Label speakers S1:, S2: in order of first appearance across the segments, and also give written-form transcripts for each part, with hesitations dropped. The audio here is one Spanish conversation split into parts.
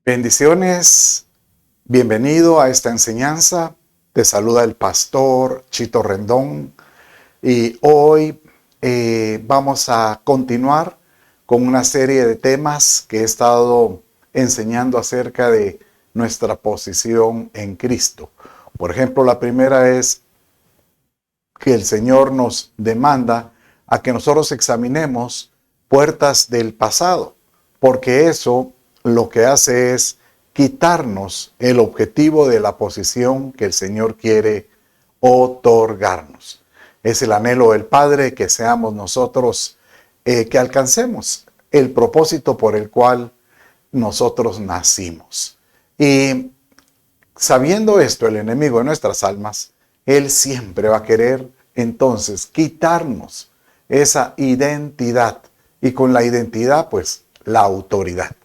S1: Bendiciones, bienvenido a esta enseñanza. Te saluda el pastor Chito Rendón y hoy vamos a continuar con una serie de temas que he estado enseñando acerca de nuestra posición en Cristo. Por ejemplo, la primera es que el Señor nos demanda a que nosotros examinemos puertas del pasado, porque eso lo que hace es quitarnos el objetivo de la posición que el Señor quiere otorgarnos. Es el anhelo del Padre que seamos nosotros, que alcancemos el propósito por el cual nosotros nacimos. Y sabiendo esto, el enemigo de nuestras almas, él siempre va a querer entonces quitarnos esa identidad. Y con la identidad, pues, la autoridad.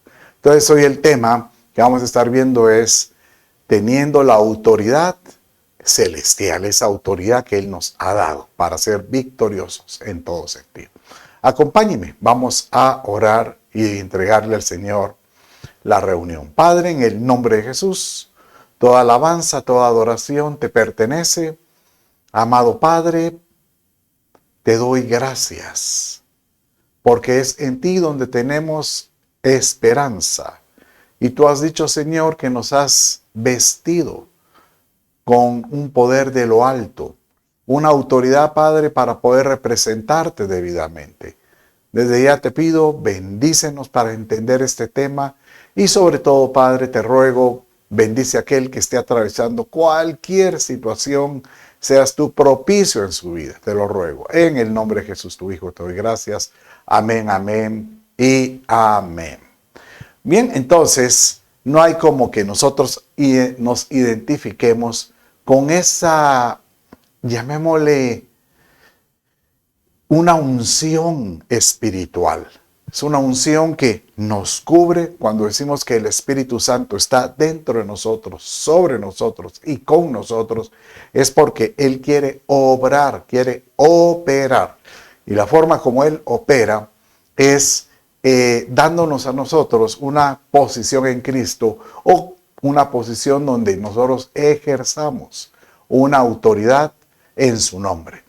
S1: Entonces hoy el tema que vamos a estar viendo es teniendo la autoridad celestial, esa autoridad que Él nos ha dado para ser victoriosos en todo sentido. Acompáñenme, vamos a orar y entregarle al Señor la reunión. Padre, en el nombre de Jesús, toda alabanza, toda adoración te pertenece. Amado Padre, te doy gracias, porque es en ti donde tenemos esperanza. Y tú has dicho, Señor, que nos has vestido con un poder de lo alto, una autoridad, Padre, para poder representarte debidamente. Desde ya te pido, bendícenos para entender este tema y sobre todo, Padre, te ruego, bendice a aquel que esté atravesando cualquier situación, seas tú propicio en su vida, te lo ruego. En el nombre de Jesús, tu Hijo, te doy gracias. Amén, amén y amén. Bien, entonces, no hay como que nosotros nos identifiquemos con esa, llamémosle, una unción espiritual. Es una unción que nos cubre cuando decimos que el Espíritu Santo está dentro de nosotros, sobre nosotros y con nosotros. Es porque Él quiere obrar, quiere operar. Y la forma como Él opera es dándonos a nosotros una posición en Cristo o una posición donde nosotros ejerzamos una autoridad en su nombre.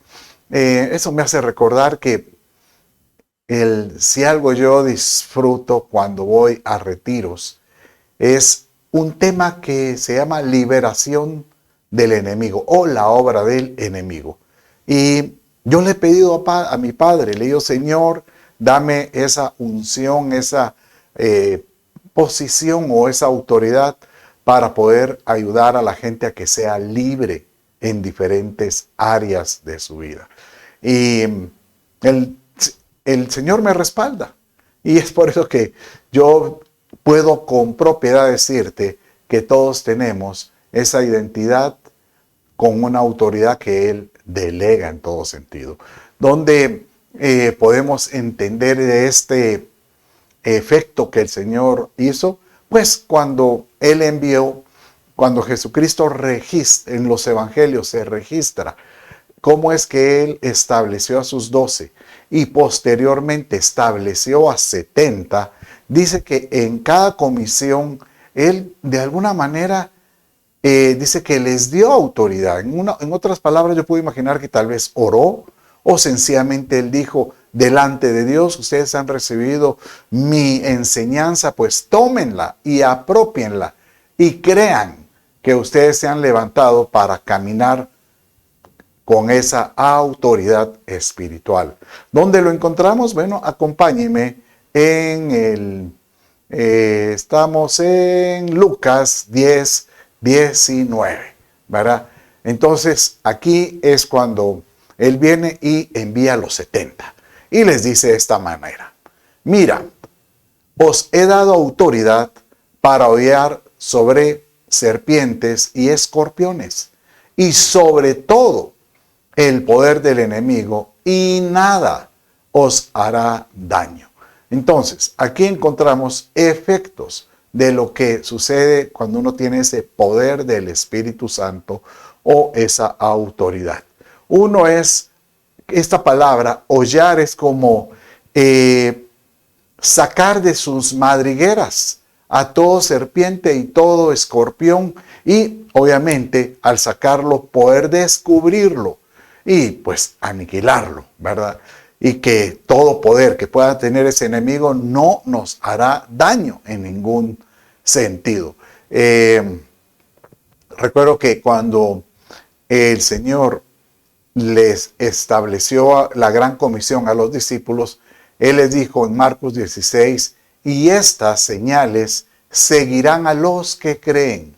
S1: Eso me hace recordar que si algo yo disfruto cuando voy a retiros es un tema que se llama liberación del enemigo o la obra del enemigo. Y yo le he pedido a mi padre, le digo, Señor, dame esa unción, esa posición o esa autoridad para poder ayudar a la gente a que sea libre en diferentes áreas de su vida. Y el Señor me respalda. Y es por eso que yo puedo con propiedad decirte que todos tenemos esa identidad con una autoridad que Él delega en todo sentido. Donde podemos entender de este efecto que el Señor hizo, pues cuando Él envió, cuando Jesucristo en los evangelios se registra cómo es que Él estableció a sus 12 y posteriormente estableció a 70, dice que en cada comisión Él de alguna manera dice que les dio autoridad. En otras palabras, yo puedo imaginar que tal vez oró o sencillamente Él dijo, delante de Dios, ustedes han recibido mi enseñanza, pues tómenla y apropienla y crean que ustedes se han levantado para caminar con esa autoridad espiritual. ¿Dónde lo encontramos? Bueno, acompáñenme estamos en Lucas 10, 19, ¿verdad? Entonces, aquí es cuando Él viene y envía a los 70 y les dice de esta manera, mira, os he dado autoridad para hollar sobre serpientes y escorpiones y sobre todo el poder del enemigo y nada os hará daño. Entonces, aquí encontramos efectos de lo que sucede cuando uno tiene ese poder del Espíritu Santo o esa autoridad. Uno es, esta palabra, hollar, es como sacar de sus madrigueras a todo serpiente y todo escorpión, y obviamente al sacarlo poder descubrirlo y pues aniquilarlo, ¿verdad? Y que todo poder que pueda tener ese enemigo no nos hará daño en ningún sentido. Recuerdo que cuando el Señor les estableció la gran comisión a los discípulos, Él les dijo en Marcos 16, y estas señales seguirán a los que creen.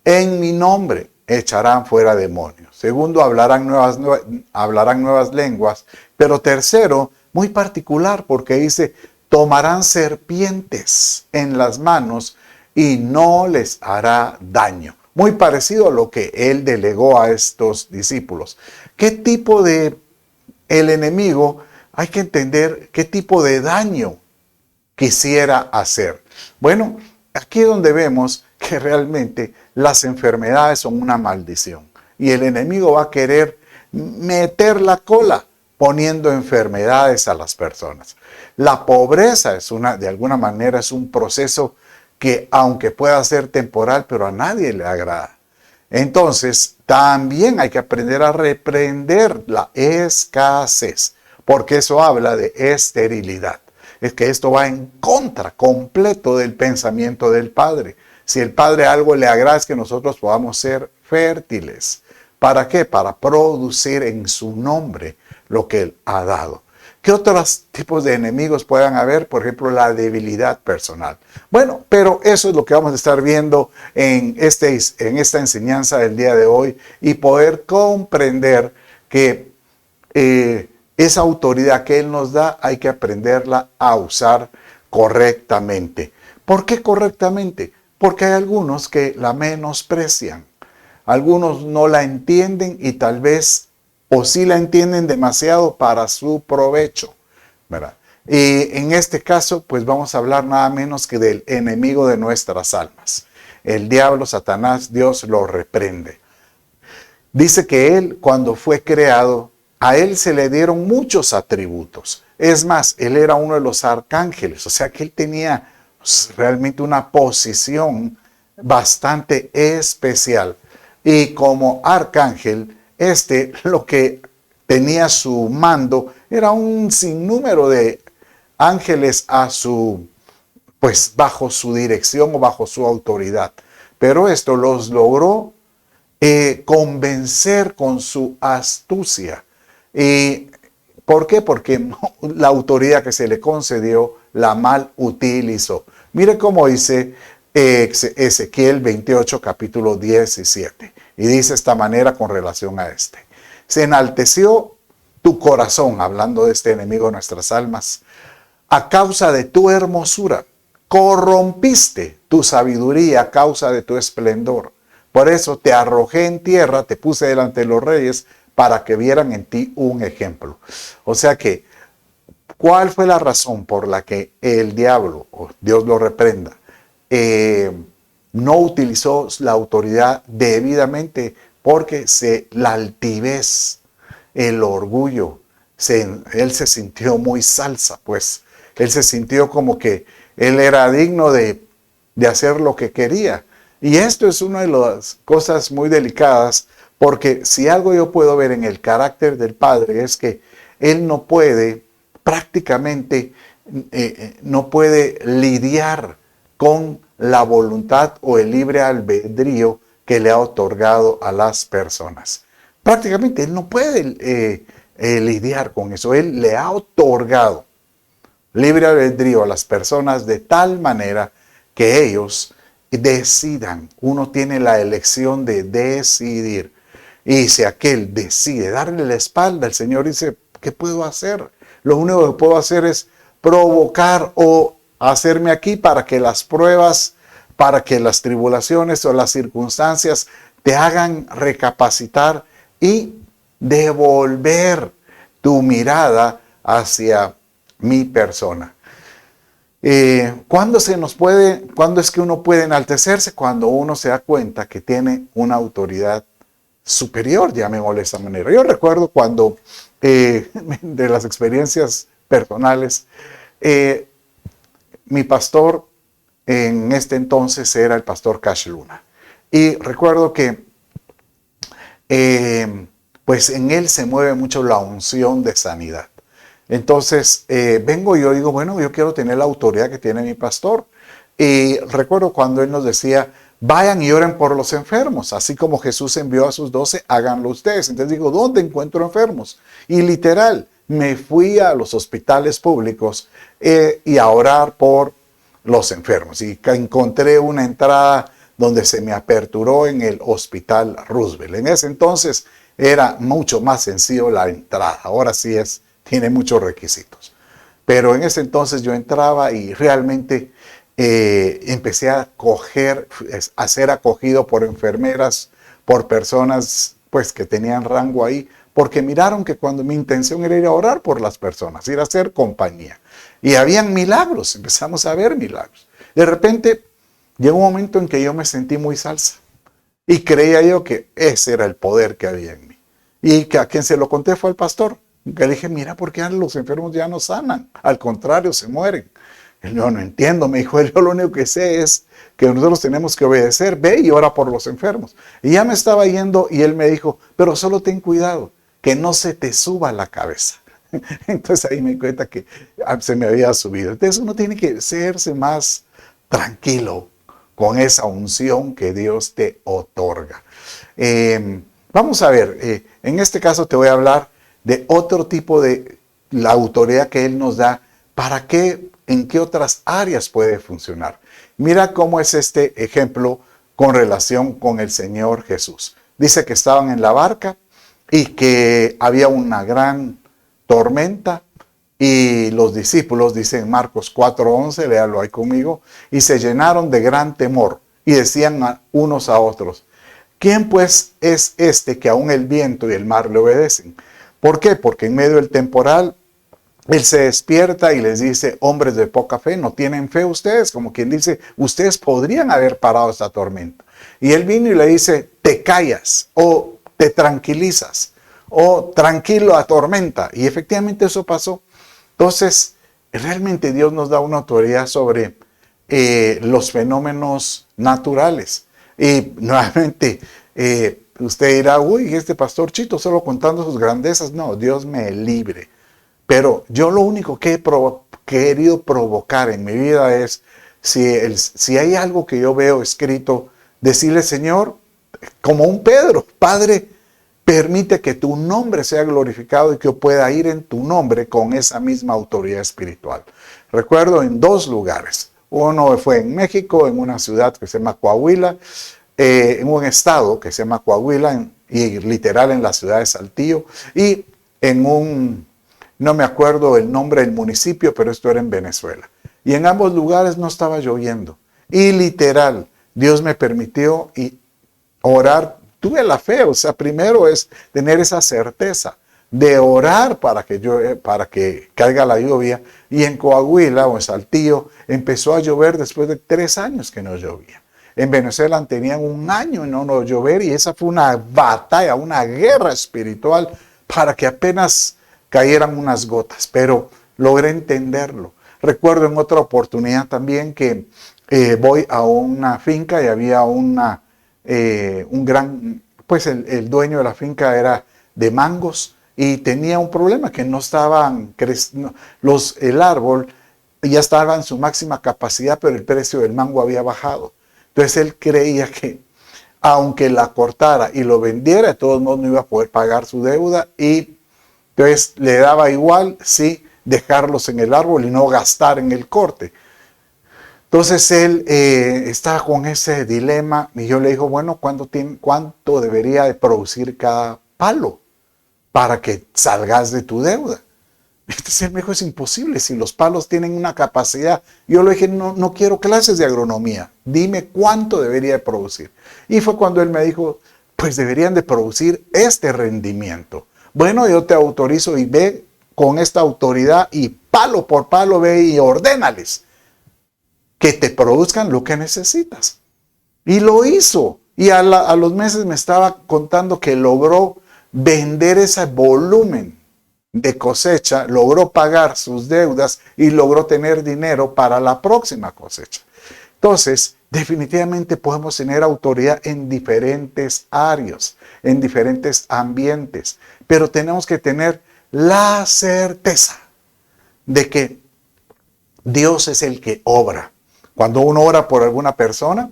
S1: En mi nombre echarán fuera demonios. Segundo, hablarán nuevas lenguas. Pero tercero, muy particular, porque dice, tomarán serpientes en las manos y no les hará daño. Muy parecido a lo que Él delegó a estos discípulos. ¿Qué tipo de el enemigo? Hay que entender qué tipo de daño quisiera hacer. Bueno, aquí es donde vemos que realmente las enfermedades son una maldición y el enemigo va a querer meter la cola poniendo enfermedades a las personas. La pobreza de alguna manera es un proceso que aunque pueda ser temporal, pero a nadie le agrada. Entonces, también hay que aprender a reprender la escasez, porque eso habla de esterilidad. Es que esto va en contra completo del pensamiento del Padre. Si el Padre algo le agrada es que nosotros podamos ser fértiles. ¿Para qué? Para producir en su nombre lo que Él ha dado. ¿Qué otros tipos de enemigos puedan haber? Por ejemplo, la debilidad personal. Bueno, pero eso es lo que vamos a estar viendo en esta enseñanza del día de hoy y poder comprender que esa autoridad que Él nos da hay que aprenderla a usar correctamente. ¿Por qué correctamente? Porque hay algunos que la menosprecian. Algunos no la entienden y tal vez o sí la entienden demasiado para su provecho, ¿verdad? Y en este caso, pues vamos a hablar nada menos que del enemigo de nuestras almas. El diablo, Satanás, Dios lo reprende. Dice que él, cuando fue creado, a él se le dieron muchos atributos. Es más, él era uno de los arcángeles, o sea que él tenía realmente una posición bastante especial. Y como arcángel, lo que tenía su mando era un sinnúmero de ángeles pues bajo su dirección o bajo su autoridad. Pero esto los logró convencer con su astucia. ¿Y por qué? Porque la autoridad que se le concedió la mal utilizó. Mire cómo dice Ezequiel 28, capítulo 17. Y dice esta manera con relación a este. Se enalteció tu corazón, hablando de este enemigo de nuestras almas, a causa de tu hermosura. Corrompiste tu sabiduría a causa de tu esplendor. Por eso te arrojé en tierra, te puse delante de los reyes para que vieran en ti un ejemplo. O sea que, ¿cuál fue la razón por la que el diablo, o Dios lo reprenda, no utilizó la autoridad debidamente? Porque la altivez, el orgullo, él se sintió muy salsa, pues él se sintió como que él era digno de hacer lo que quería. Y esto es una de las cosas muy delicadas, porque si algo yo puedo ver en el carácter del Padre es que él no puede prácticamente, no puede lidiar con la voluntad o el libre albedrío que le ha otorgado a las personas. Prácticamente él no puede lidiar con eso. Él le ha otorgado libre albedrío a las personas de tal manera que ellos decidan. Uno tiene la elección de decidir. Y si aquel decide darle la espalda, el Señor dice, ¿qué puedo hacer? Lo único que puedo hacer es provocar o hacerme aquí para que las pruebas, para que las tribulaciones o las circunstancias te hagan recapacitar y devolver tu mirada hacia mi persona. ¿Cuándo es que uno puede enaltecerse? Cuando uno se da cuenta que tiene una autoridad superior, llamémosle de esa manera. Yo recuerdo cuando, de las experiencias personales, mi pastor en este entonces era el pastor Cash Luna. Y recuerdo que pues en él se mueve mucho la unción de sanidad. Entonces vengo y yo digo, bueno, yo quiero tener la autoridad que tiene mi pastor. Y recuerdo cuando él nos decía, vayan y oren por los enfermos, así como Jesús envió a sus 12, háganlo ustedes. Entonces digo, ¿dónde encuentro enfermos? Y literal, me fui a los hospitales públicos y a orar por los enfermos. Y encontré una entrada donde se me aperturó en el Hospital Roosevelt. En ese entonces era mucho más sencillo la entrada. Ahora sí tiene muchos requisitos. Pero en ese entonces yo entraba y realmente empecé a ser acogido por enfermeras, por personas pues que tenían rango ahí, porque miraron que cuando mi intención era ir a orar por las personas, ir a hacer compañía. Y habían milagros, empezamos a ver milagros. De repente llegó un momento en que yo me sentí muy salsa y creía yo que ese era el poder que había en mí. Y que a quien se lo conté fue al pastor, que le dije, mira, ¿por qué los enfermos ya no sanan? Al contrario, se mueren. Él, no entiendo, me dijo, yo lo único que sé es que nosotros tenemos que obedecer, ve y ora por los enfermos. Y ya me estaba yendo y él me dijo, pero solo ten cuidado, que no se te suba la cabeza. Entonces ahí me di cuenta que se me había subido. Entonces uno tiene que serse más tranquilo con esa unción que Dios te otorga. Vamos a ver, en este caso te voy a hablar de otro tipo de la autoridad que Él nos da, para qué, en qué otras áreas puede funcionar. Mira cómo es este ejemplo con relación con el Señor Jesús. Dice que estaban en la barca y que había una gran tormenta y los discípulos, dice en Marcos 4:11, léalo ahí conmigo, y se llenaron de gran temor y decían unos a otros, ¿quién pues es este que aún el viento y el mar le obedecen? ¿Por qué? Porque en medio del temporal Él se despierta y les dice, hombres de poca fe, ¿no tienen fe ustedes? Como quien dice, ustedes podrían haber parado esta tormenta. Y Él vino y le dice, te callas o te tranquilizas o tranquilo a tormenta. Y efectivamente eso pasó. Entonces, realmente Dios nos da una autoridad sobre los fenómenos naturales. Y nuevamente, usted dirá, uy, este pastor Chito solo contando sus grandezas. No, Dios me libre. Pero yo lo único que he querido provocar en mi vida es, si hay algo que yo veo escrito, decirle, Señor, como un Pedro, Padre, permite que tu nombre sea glorificado y que yo pueda ir en tu nombre con esa misma autoridad espiritual. Recuerdo en 2 lugares. Uno fue en México, en una ciudad que se llama Coahuila, en un estado que se llama Coahuila, y literal en la ciudad de Saltillo, y en no me acuerdo el nombre del municipio, pero esto era en Venezuela. Y en ambos lugares no estaba lloviendo. Y literal, Dios me permitió orar. Tuve la fe, o sea, primero es tener esa certeza de orar para que caiga la lluvia. Y en Coahuila o en Saltillo empezó a llover después de 3 años que no llovía. En Venezuela tenían 1 año y no llover, y esa fue una batalla, una guerra espiritual para que apenas cayeran unas gotas, pero logré entenderlo. Recuerdo en otra oportunidad también que voy a una finca y había un gran, pues el dueño de la finca era de mangos y tenía un problema que no estaban creciendo, el árbol ya estaba en su máxima capacidad, pero el precio del mango había bajado. Entonces él creía que aunque la cortara y lo vendiera, de todos modos no iba a poder pagar su deuda, y entonces le daba igual sí dejarlos en el árbol y no gastar en el corte. Entonces él estaba con ese dilema y yo le digo, bueno, ¿cuánto debería de producir cada palo para que salgas de tu deuda? Entonces él me dijo, es imposible, si los palos tienen una capacidad. Yo le dije, no quiero clases de agronomía, dime cuánto debería de producir. Y fue cuando él me dijo, pues deberían de producir este rendimiento. Bueno, yo te autorizo y ve con esta autoridad y palo por palo ve y ordénales que te produzcan lo que necesitas. Y lo hizo. Y a los meses me estaba contando que logró vender ese volumen de cosecha, logró pagar sus deudas y logró tener dinero para la próxima cosecha. Entonces, definitivamente podemos tener autoridad en diferentes áreas, en diferentes ambientes, pero tenemos que tener la certeza de que Dios es el que obra. Cuando uno ora por alguna persona,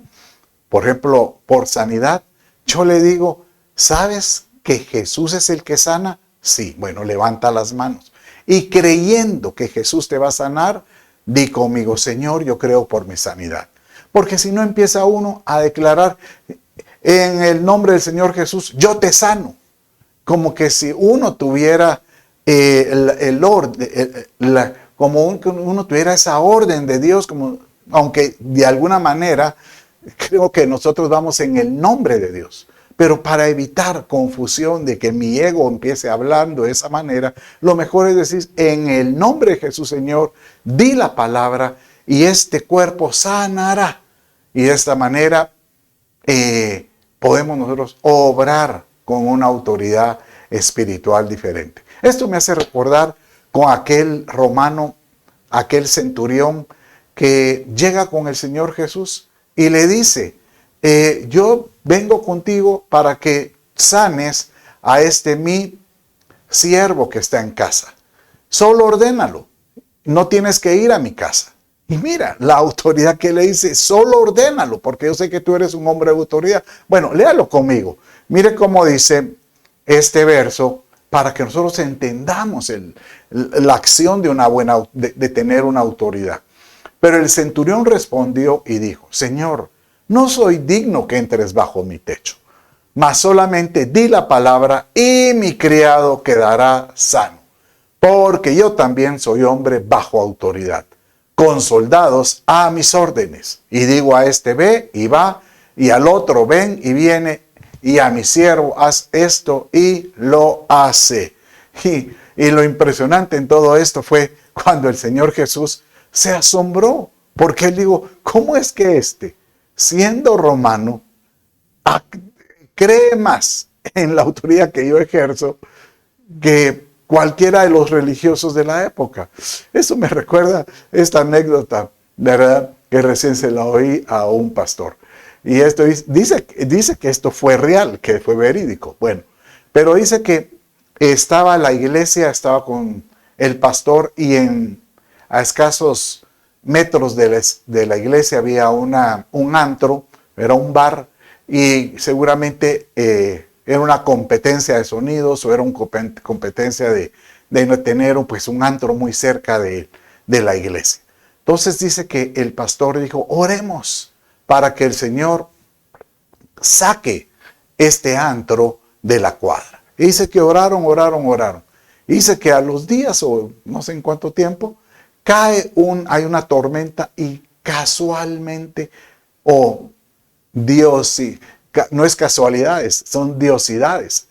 S1: por ejemplo, por sanidad, yo le digo, ¿sabes que Jesús es el que sana? Sí, bueno, levanta las manos. Y creyendo que Jesús te va a sanar, di conmigo, Señor, yo creo por mi sanidad. Porque si no empieza uno a declarar en el nombre del Señor Jesús, yo te sano. Como que si uno tuviera el orden, como uno tuviera esa orden de Dios, como, aunque de alguna manera creo que nosotros vamos en el nombre de Dios. Pero para evitar confusión de que mi ego empiece hablando de esa manera, lo mejor es decir, en el nombre de Jesús, Señor, di la palabra y este cuerpo sanará. Y de esta manera podemos nosotros obrar con una autoridad espiritual diferente. Esto me hace recordar con aquel romano, aquel centurión que llega con el Señor Jesús y le dice, yo vengo contigo para que sanes a mi siervo que está en casa. Solo ordénalo. No tienes que ir a mi casa. Y mira, la autoridad que le dice, solo ordénalo, porque yo sé que tú eres un hombre de autoridad. Bueno, léalo conmigo. Mire cómo dice este verso para que nosotros entendamos la acción de tener una autoridad. Pero el centurión respondió y dijo, Señor, no soy digno que entres bajo mi techo, mas solamente di la palabra y mi criado quedará sano, porque yo también soy hombre bajo autoridad, con soldados a mis órdenes. Y digo a este ve y va, y al otro ven y viene, y a mi siervo haz esto y lo hace. Y lo impresionante en todo esto fue cuando el Señor Jesús se asombró, porque él dijo, ¿cómo es que siendo romano, cree más en la autoridad que yo ejerzo que cualquiera de los religiosos de la época? Eso me recuerda esta anécdota, ¿verdad? Que recién se la oí a un pastor. Y esto dice que esto fue real, que fue verídico. Bueno, pero dice que la iglesia estaba con el pastor y a escasos metros de la iglesia había un antro, era un bar, y seguramente era una competencia de sonidos o era una competencia de tener un antro muy cerca de la iglesia. Entonces dice que el pastor dijo, oremos para que el Señor saque este antro de la cuadra. Y dice que oraron. Y dice que a los días o no sé en cuánto tiempo, hay una tormenta y casualmente, no es casualidades, son diosidades,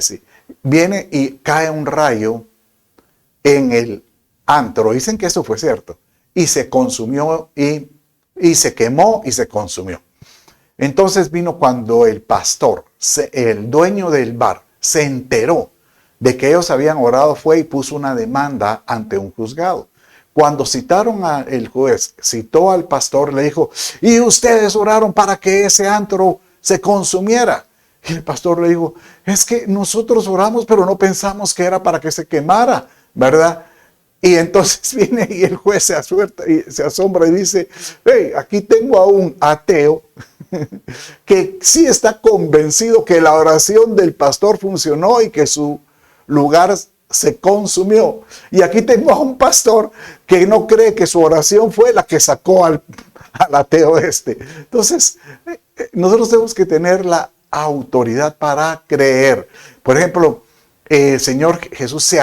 S1: sí. Viene y cae un rayo en el antro. Dicen que eso fue cierto. Y se consumió y se quemó y se consumió. Entonces vino cuando el pastor, el dueño del bar, se enteró de que ellos habían orado, fue y puso una demanda ante un juzgado. Cuando citaron al juez, citó al pastor, le dijo, y ustedes oraron para que ese antro se consumiera. Y el pastor le dijo, es que nosotros oramos, pero no pensamos que era para que se quemara, ¿verdad? Y entonces viene y el juez se asombra y dice, hey, aquí tengo a un ateo que sí está convencido que la oración del pastor funcionó y que su lugar se consumió. Y aquí tengo a un pastor que no cree que su oración fue la que sacó al ateo Entonces, nosotros tenemos que tener la autoridad para creer. Por ejemplo, el Señor Jesús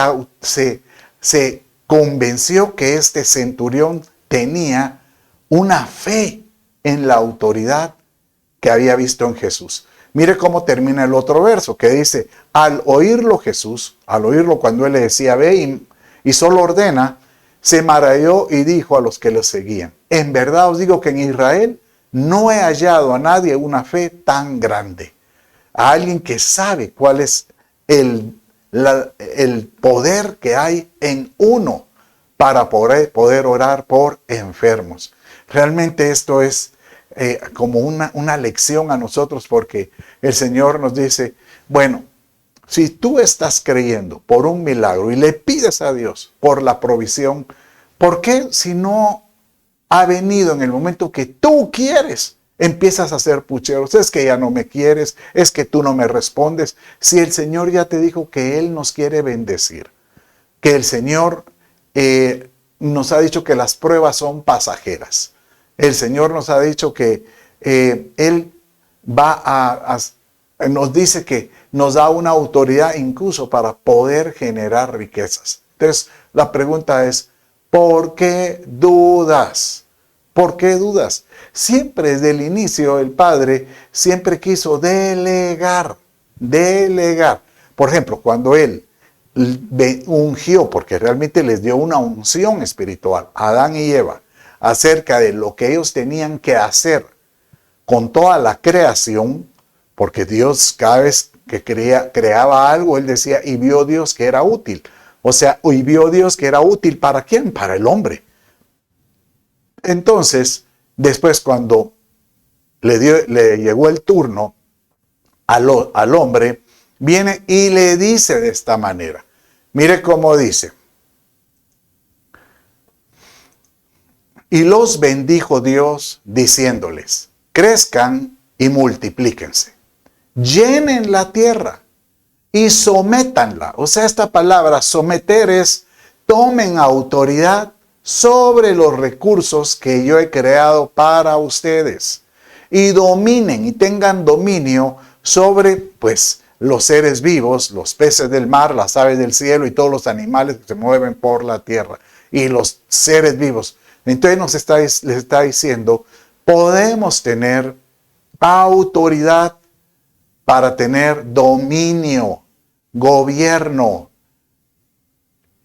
S1: se convenció que este centurión tenía una fe en la autoridad que había visto en Jesús. Mire cómo termina el otro verso, que dice, al oírlo cuando él le decía, ve y solo ordena, se maravilló y dijo a los que lo seguían, en verdad os digo que en Israel no he hallado a nadie una fe tan grande. A alguien que sabe cuál es el poder que hay en uno para poder orar por enfermos. Realmente esto es como una lección a nosotros, porque el Señor nos dice, bueno, si tú estás creyendo por un milagro y le pides a Dios por la provisión, ¿por qué si no ha venido en el momento que tú quieres, empiezas a hacer pucheros? Es que ya no me quieres, es que tú no me respondes. Si el Señor ya te dijo que Él nos quiere bendecir, que el Señor nos ha dicho que las pruebas son pasajeras. El Señor nos ha dicho que Él nos dice que nos da una autoridad incluso para poder generar riquezas. Entonces, la pregunta es, ¿por qué dudas? ¿Por qué dudas? Siempre desde el inicio el Padre siempre quiso delegar. Por ejemplo, cuando Él ungió, porque realmente les dio una unción espiritual a Adán y Eva acerca de lo que ellos tenían que hacer con toda la creación, porque Dios cada vez que creaba algo, Él decía, y vio Dios que era útil. O sea, y vio Dios que era útil ¿para quién? Para el hombre. Entonces, después cuando le llegó el turno al hombre, viene y le dice de esta manera. Mire cómo dice. Y los bendijo Dios diciéndoles, crezcan y multiplíquense, llenen la tierra y sométanla. O sea, esta palabra someter es tomen autoridad sobre los recursos que yo he creado para ustedes y dominen y tengan dominio sobre, pues, los seres vivos, los peces del mar, las aves del cielo y todos los animales que se mueven por la tierra y los seres vivos. Entonces les está diciendo, podemos tener autoridad para tener dominio, gobierno.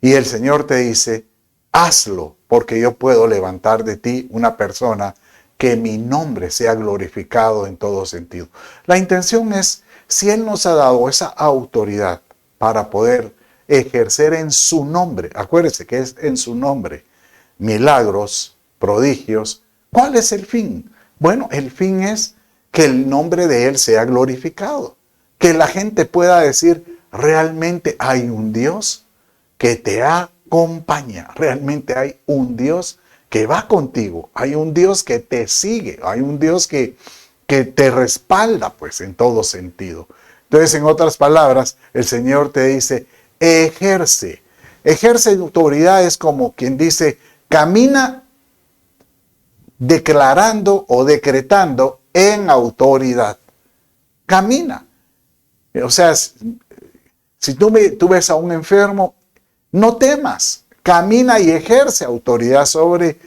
S1: Y el Señor te dice, hazlo, porque yo puedo levantar de ti una persona que mi nombre sea glorificado en todo sentido. La intención es, si Él nos ha dado esa autoridad para poder ejercer en su nombre, acuérdese que es en su nombre, milagros, prodigios, ¿cuál es el fin? Bueno, el fin es que el nombre de Él sea glorificado, que la gente pueda decir, realmente hay un Dios que te acompaña, realmente hay un Dios que va contigo, hay un Dios que te sigue, hay un Dios que te respalda, pues, en todo sentido. Entonces, en otras palabras, el Señor te dice, ejerce autoridad, es como quien dice, camina declarando o decretando en autoridad. Camina. O sea, si tú ves a un enfermo, no temas. Camina y ejerce autoridad sobre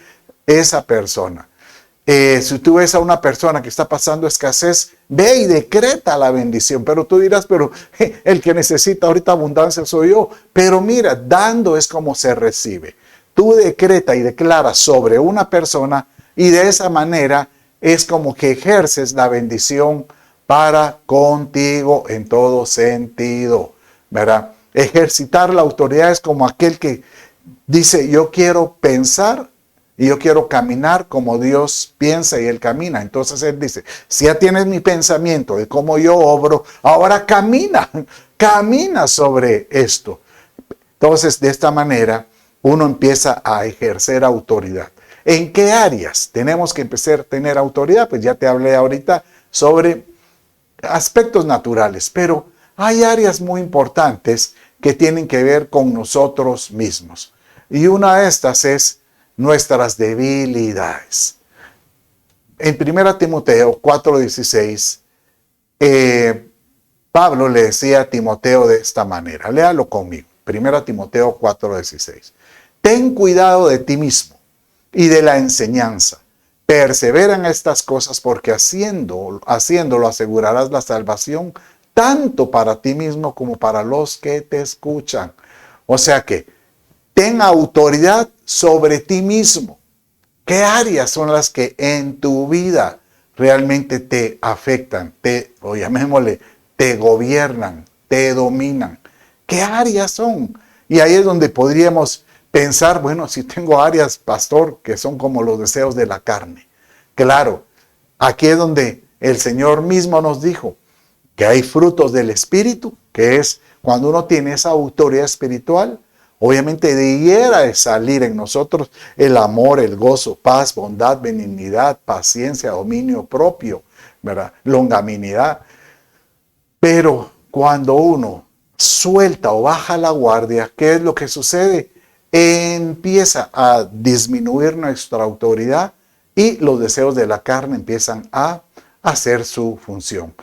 S1: esa persona. Si tú ves a una persona que está pasando escasez, ve y decreta la bendición. Pero tú dirás, pero el que necesita ahorita abundancia soy yo. Pero mira, dando es como se recibe. Tú decreta y declaras sobre una persona y de esa manera es como que ejerces la bendición para contigo en todo sentido, ¿verdad? Ejercitar la autoridad es como aquel que dice, yo quiero pensar y yo quiero caminar como Dios piensa y Él camina. Entonces Él dice, si ya tienes mi pensamiento de cómo yo obro, ahora camina sobre esto. Entonces, de esta manera, uno empieza a ejercer autoridad. ¿En qué áreas tenemos que empezar a tener autoridad? Pues ya te hablé ahorita sobre aspectos naturales, pero hay áreas muy importantes que tienen que ver con nosotros mismos. Y una de estas es nuestras debilidades. En 1 Timoteo 4:16, Pablo le decía a Timoteo de esta manera, léalo conmigo, 1 Timoteo 4:16. Ten cuidado de ti mismo y de la enseñanza. Persevera en estas cosas porque haciéndolo asegurarás la salvación tanto para ti mismo como para los que te escuchan. O sea que ten autoridad sobre ti mismo. ¿Qué áreas son las que en tu vida realmente te afectan, o llamémosle, te gobiernan, te dominan? ¿Qué áreas son? Y ahí es donde podríamos pensar, bueno, si tengo áreas, pastor, que son como los deseos de la carne. Claro, aquí es donde el Señor mismo nos dijo que hay frutos del Espíritu, que es cuando uno tiene esa autoridad espiritual, obviamente debiera de salir en nosotros el amor, el gozo, paz, bondad, benignidad, paciencia, dominio propio, ¿verdad? Longanimidad. Pero cuando uno suelta o baja la guardia, ¿qué es lo que sucede? Empieza a disminuir nuestra autoridad y los deseos de la carne empiezan a hacer su función.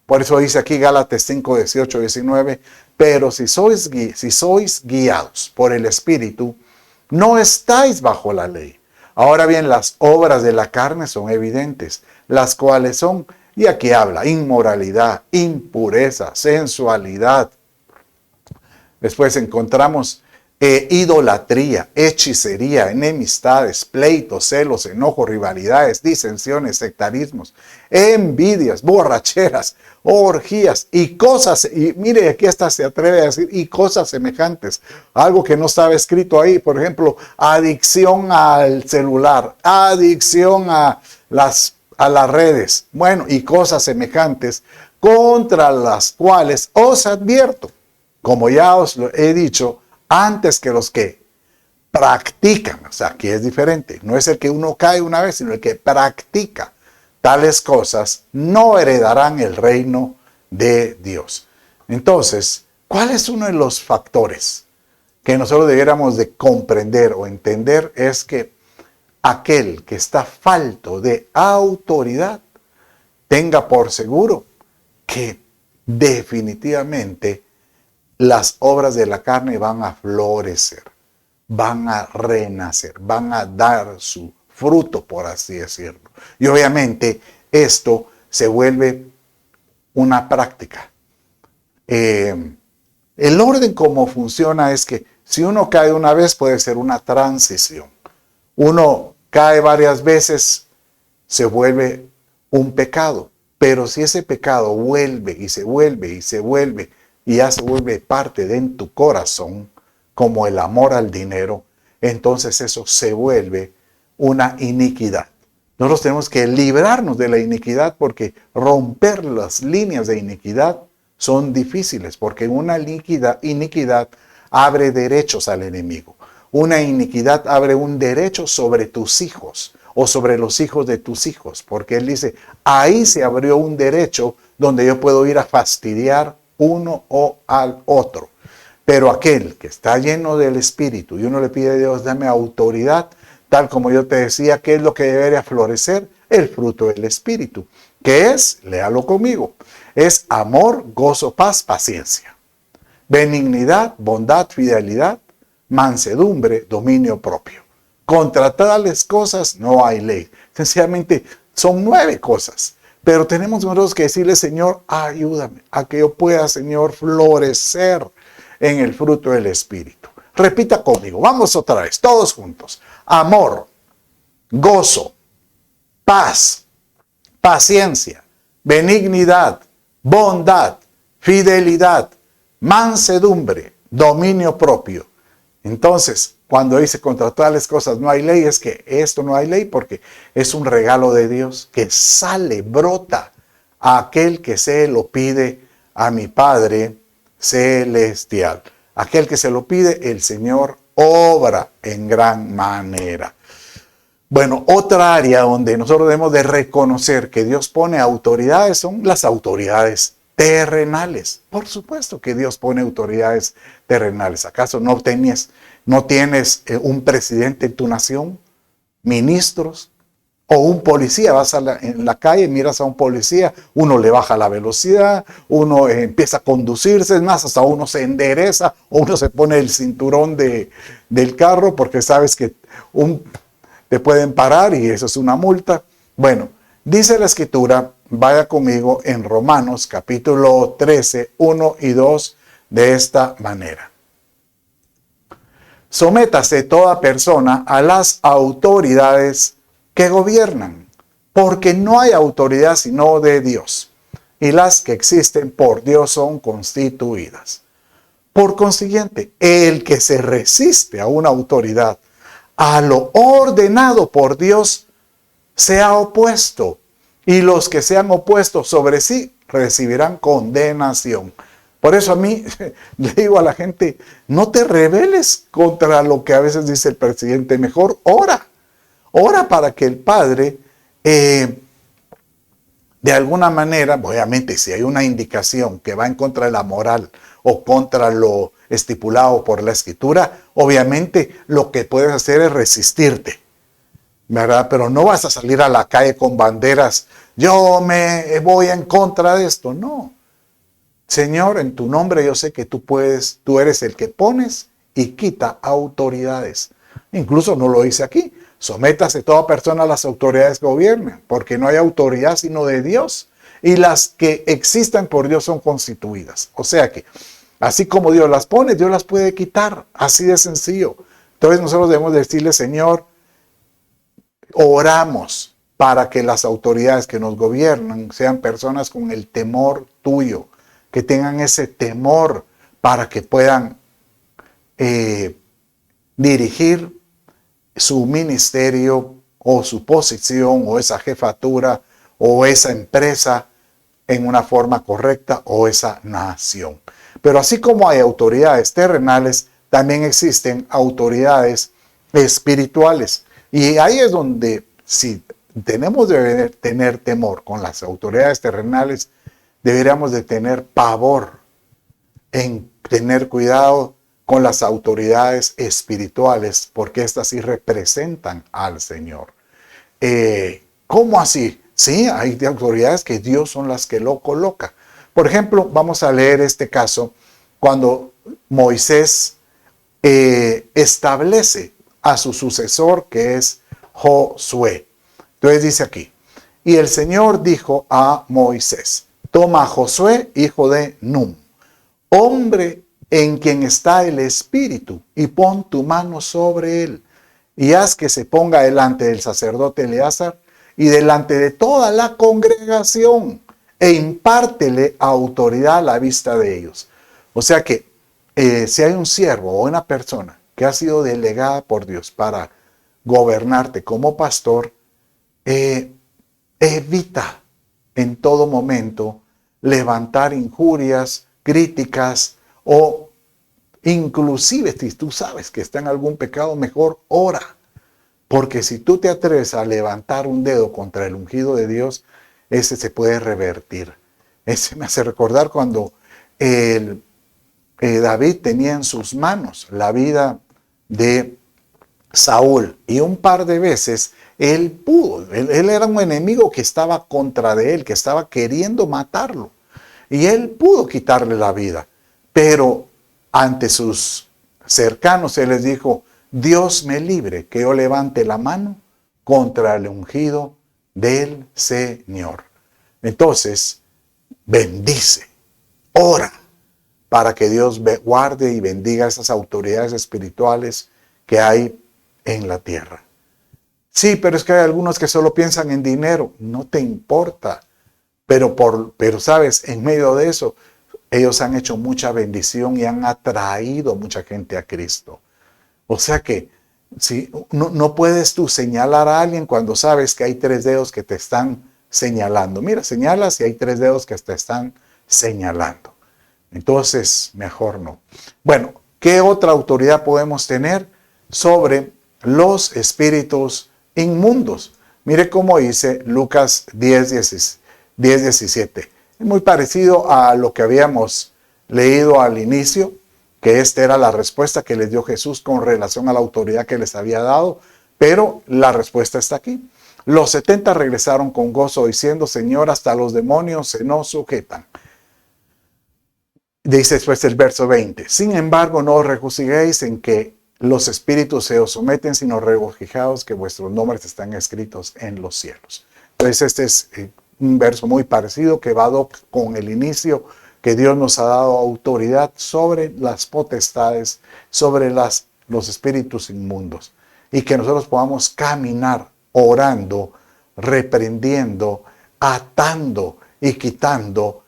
S1: Por eso dice aquí Gálatas 5, 18, 19, pero si sois guiados por el Espíritu, no estáis bajo la ley. Ahora bien, las obras de la carne son evidentes, las cuales son, y aquí habla, inmoralidad, impureza, sensualidad. Después encontramos idolatría, hechicería, enemistades, pleitos, celos, enojos, rivalidades, disensiones, sectarismos, envidias, borracheras, orgías y cosas, y mire, aquí hasta se atreve a decir, y cosas semejantes, algo que no estaba escrito ahí, por ejemplo, adicción al celular, adicción a las redes, bueno, y cosas semejantes, contra las cuales os advierto, como ya os lo he dicho, antes que los que practican, o sea, aquí es diferente, no es el que uno cae una vez, sino el que practica tales cosas, no heredarán el reino de Dios. Entonces, ¿cuál es uno de los factores que nosotros debiéramos de comprender o entender? Es que aquel que está falto de autoridad tenga por seguro que definitivamente las obras de la carne van a florecer, van a renacer, van a dar su fruto, por así decirlo. Y obviamente esto se vuelve una práctica. El orden como funciona es que si uno cae una vez puede ser una transición. Uno cae varias veces, se vuelve un pecado. Pero si ese pecado vuelve y se vuelve y se vuelve, y ya se vuelve parte de en tu corazón, como el amor al dinero, entonces eso se vuelve una iniquidad. Nosotros tenemos que librarnos de la iniquidad porque romper las líneas de iniquidad son difíciles, porque una iniquidad abre derechos al enemigo. Una iniquidad abre un derecho sobre tus hijos o sobre los hijos de tus hijos, porque él dice, ahí se abrió un derecho donde yo puedo ir a fastidiar uno o al otro. Pero aquel que está lleno del Espíritu y uno le pide a Dios, dame autoridad, tal como yo te decía, ¿qué es lo que debería florecer? El fruto del Espíritu, que es, léalo conmigo, es amor, gozo, paz, paciencia, benignidad, bondad, fidelidad, mansedumbre, dominio propio. Contra tales cosas no hay ley. Sencillamente son 9 cosas. Pero tenemos nosotros que decirle, Señor, ayúdame a que yo pueda, Señor, florecer en el fruto del Espíritu. Repita conmigo, vamos otra vez, todos juntos. Amor, gozo, paz, paciencia, benignidad, bondad, fidelidad, mansedumbre, dominio propio. Entonces, cuando dice contra tales cosas no hay ley, es que esto no hay ley porque es un regalo de Dios que sale, brota a aquel que se lo pide a mi Padre celestial. Aquel que se lo pide, el Señor obra en gran manera. Bueno, otra área donde nosotros debemos de reconocer que Dios pone autoridades son las autoridades terrenales. Por supuesto que Dios pone autoridades terrenales. ¿Acaso no tienes un presidente en tu nación, ministros o un policía? Vas en la calle, miras a un policía, uno le baja la velocidad, uno empieza a conducirse, es más, hasta uno se endereza o uno se pone el cinturón del carro porque sabes que te pueden parar y eso es una multa. Bueno, dice la Escritura, vaya conmigo en Romanos capítulo 13, 1 y 2 de esta manera. Sométase toda persona a las autoridades que gobiernan, porque no hay autoridad sino de Dios, y las que existen por Dios son constituidas. Por consiguiente, el que se resiste a una autoridad, a lo ordenado por Dios, se ha opuesto. Y los que se han opuesto sobre sí recibirán condenación. Por eso a mí le digo a la gente, no te rebeles contra lo que a veces dice el presidente, mejor ora. Ora para que el Padre, de alguna manera, obviamente si hay una indicación que va en contra de la moral o contra lo estipulado por la Escritura, obviamente lo que puedes hacer es resistirte, ¿verdad? Pero no vas a salir a la calle con banderas, yo me voy en contra de esto, no. Señor, en tu nombre yo sé que tú puedes, tú eres el que pones y quita autoridades. Incluso no lo dice aquí. Sométase toda persona a las autoridades que gobiernan, porque no hay autoridad sino de Dios, y las que existan por Dios son constituidas. O sea que, así como Dios las pone, Dios las puede quitar, así de sencillo. Entonces nosotros debemos decirle, Señor, oramos para que las autoridades que nos gobiernan sean personas con el temor tuyo, que tengan ese temor para que puedan dirigir su ministerio o su posición o esa jefatura o esa empresa en una forma correcta o esa nación. Pero así como hay autoridades terrenales, también existen autoridades espirituales. Y ahí es donde, si tenemos de tener temor con las autoridades terrenales, deberíamos de tener pavor en tener cuidado con las autoridades espirituales, porque estas sí representan al Señor. ¿Cómo así? Sí, hay autoridades que Dios son las que lo coloca. Por ejemplo, vamos a leer este caso cuando Moisés establece a su sucesor, que es Josué. Entonces dice aquí, y el Señor dijo a Moisés, toma a Josué, hijo de Nun, hombre en quien está el Espíritu, y pon tu mano sobre él, y haz que se ponga delante del sacerdote Eleazar y delante de toda la congregación, e impártele autoridad a la vista de ellos. O sea que si hay un siervo o una persona que ha sido delegada por Dios para gobernarte como pastor, evita en todo momento levantar injurias, críticas o inclusive si tú sabes que está en algún pecado, mejor ora. Porque si tú te atreves a levantar un dedo contra el ungido de Dios, ese se puede revertir. Ese me hace recordar cuando David tenía en sus manos la vida de Saúl, y un par de veces él pudo, él era un enemigo que estaba contra de él, que estaba queriendo matarlo, y él pudo quitarle la vida, pero ante sus cercanos él les dijo, Dios me libre que yo levante la mano contra el ungido del Señor. Entonces, bendice, ora para que Dios guarde y bendiga esas autoridades espirituales que hay en la tierra. Sí, pero es que hay algunos que solo piensan en dinero. No te importa. Pero sabes, en medio de eso, ellos han hecho mucha bendición y han atraído mucha gente a Cristo. O sea que si, no puedes tú señalar a alguien cuando sabes que hay 3 dedos que te están señalando. Mira, señalas y hay 3 dedos que te están señalando. Entonces, mejor no. Bueno, ¿qué otra autoridad podemos tener sobre los espíritus inmundos? Mire cómo dice Lucas 10:17. Es muy parecido a lo que habíamos leído al inicio, que esta era la respuesta que les dio Jesús con relación a la autoridad que les había dado, pero la respuesta está aquí. Los 70 regresaron con gozo diciendo, Señor, hasta los demonios se nos sujetan. Dice después el verso 20, sin embargo, no os regocijéis en que los espíritus se os someten, sino regocijaos que vuestros nombres están escritos en los cielos. Entonces este es un verso muy parecido que va con el inicio, que Dios nos ha dado autoridad sobre las potestades, sobre los espíritus inmundos, y que nosotros podamos caminar orando, reprendiendo, atando y quitando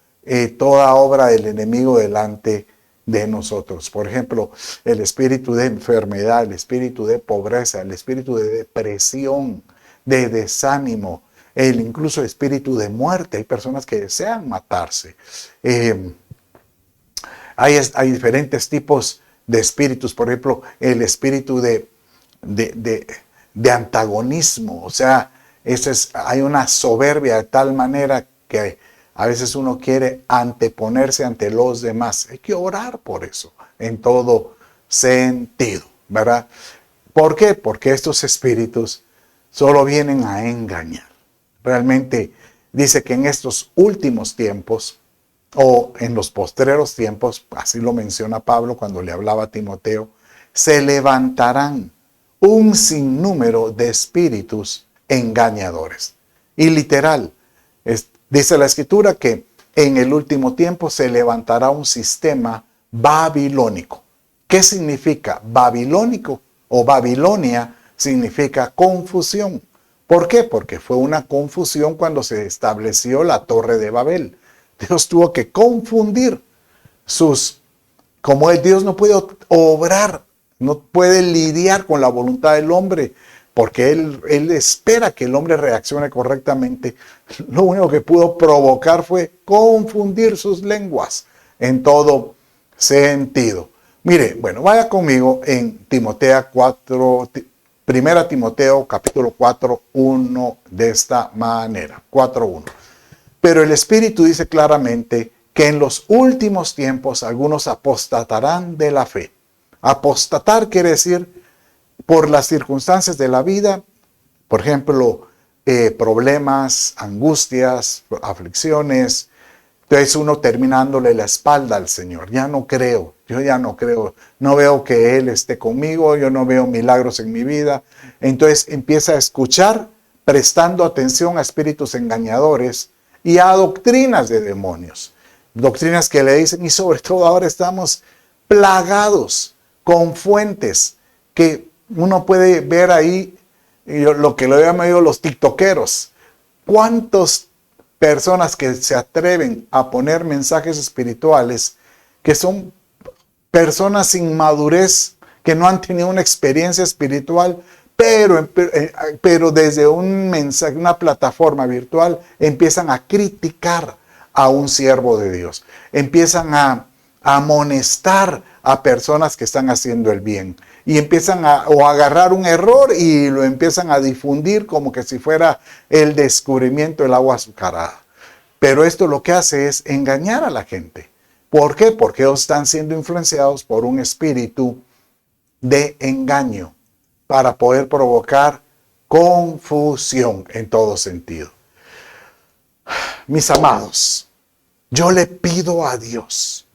S1: toda obra del enemigo delante de nosotros. Por ejemplo, el espíritu de enfermedad, el espíritu de pobreza, el espíritu de depresión, de desánimo, incluso el espíritu de muerte. Hay personas que desean matarse. Hay diferentes tipos de espíritus. Por ejemplo, el espíritu de antagonismo. O sea, hay una soberbia de tal manera que a veces uno quiere anteponerse ante los demás. Hay que orar por eso en todo sentido, ¿verdad? ¿Por qué? Porque estos espíritus solo vienen a engañar. Realmente dice que en estos últimos tiempos, o en los postreros tiempos, así lo menciona Pablo cuando le hablaba a Timoteo, se levantarán un sinnúmero de espíritus engañadores. Y literal, dice la Escritura que en el último tiempo se levantará un sistema babilónico. ¿Qué significa babilónico o Babilonia? Significa confusión. ¿Por qué? Porque fue una confusión cuando se estableció la Torre de Babel. Dios tuvo que confundir como Dios no puede obrar, no puede lidiar con la voluntad del hombre, porque él espera que el hombre reaccione correctamente. Lo único que pudo provocar fue confundir sus lenguas en todo sentido. Mire, bueno, vaya conmigo en Timoteo 4, 1 Timoteo capítulo 4, 1, de esta manera, 4:1. Pero el Espíritu dice claramente que en los últimos tiempos algunos apostatarán de la fe. Apostatar quiere decir por las circunstancias de la vida, por ejemplo, problemas, angustias, aflicciones. Entonces uno terminándole la espalda al Señor. Ya no creo, yo ya no creo. No veo que Él esté conmigo, yo no veo milagros en mi vida. Entonces empieza a escuchar, prestando atención a espíritus engañadores y a doctrinas de demonios. Doctrinas que le dicen, y sobre todo ahora estamos plagados con fuentes que uno puede ver ahí, lo que lo llaman yo los tiktokeros. ¿Cuántas personas que se atreven a poner mensajes espirituales que son personas sin madurez, que no han tenido una experiencia espiritual, pero desde un mensaje, una plataforma virtual, empiezan a criticar a un siervo de Dios, empiezan a amonestar a personas que están haciendo el bien y empiezan a agarrar un error y lo empiezan a difundir como que si fuera el descubrimiento del agua azucarada. Pero esto lo que hace es engañar a la gente. ¿Por qué? Porque ellos están siendo influenciados por un espíritu de engaño para poder provocar confusión en todo sentido. Mis amados, yo le pido a Dios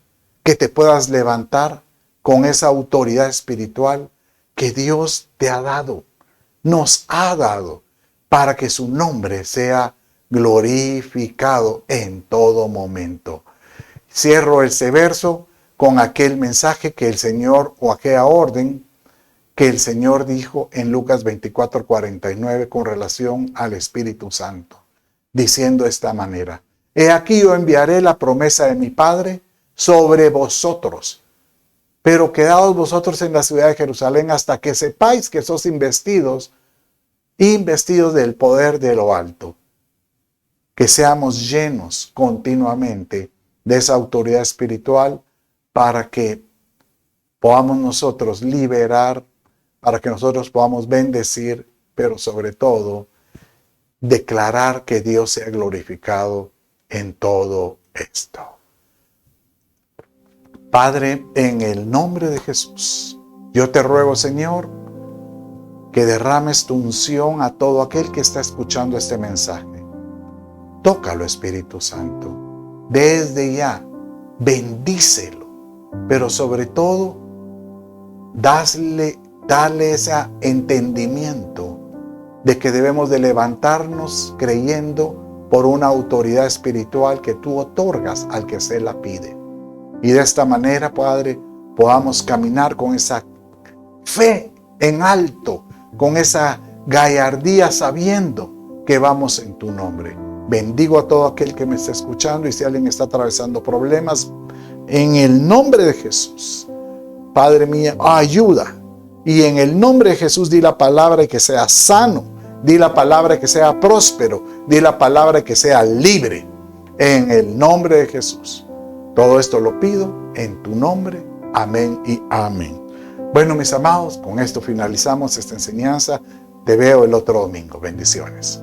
S1: que te puedas levantar con esa autoridad espiritual que Dios te ha dado, nos ha dado, para que su nombre sea glorificado en todo momento. Cierro ese verso con aquel mensaje que el Señor, o aquella orden que el Señor dijo en Lucas 24:49 con relación al Espíritu Santo, diciendo de esta manera: He aquí yo enviaré la promesa de mi Padre sobre vosotros, pero quedaos vosotros en la ciudad de Jerusalén hasta que sepáis que sois investidos del poder de lo alto. Que seamos llenos continuamente de esa autoridad espiritual para que podamos nosotros liberar, para que nosotros podamos bendecir, pero sobre todo declarar que Dios sea glorificado en todo esto. Padre, en el nombre de Jesús, yo te ruego, Señor, que derrames tu unción a todo aquel que está escuchando este mensaje. Tócalo, Espíritu Santo, desde ya, bendícelo, pero sobre todo, dale ese entendimiento de que debemos de levantarnos creyendo por una autoridad espiritual que tú otorgas al que se la pide. Y de esta manera, Padre, podamos caminar con esa fe en alto, con esa gallardía, sabiendo que vamos en tu nombre. Bendigo a todo aquel que me está escuchando, y si alguien está atravesando problemas en el nombre de Jesús. Padre mío, ayuda. Y en el nombre de Jesús di la palabra que sea sano. Di la palabra que sea próspero. Di la palabra que sea libre. En el nombre de Jesús. Todo esto lo pido en tu nombre. Amén y amén. Bueno, mis amados, con esto finalizamos esta enseñanza. Te veo el otro domingo. Bendiciones.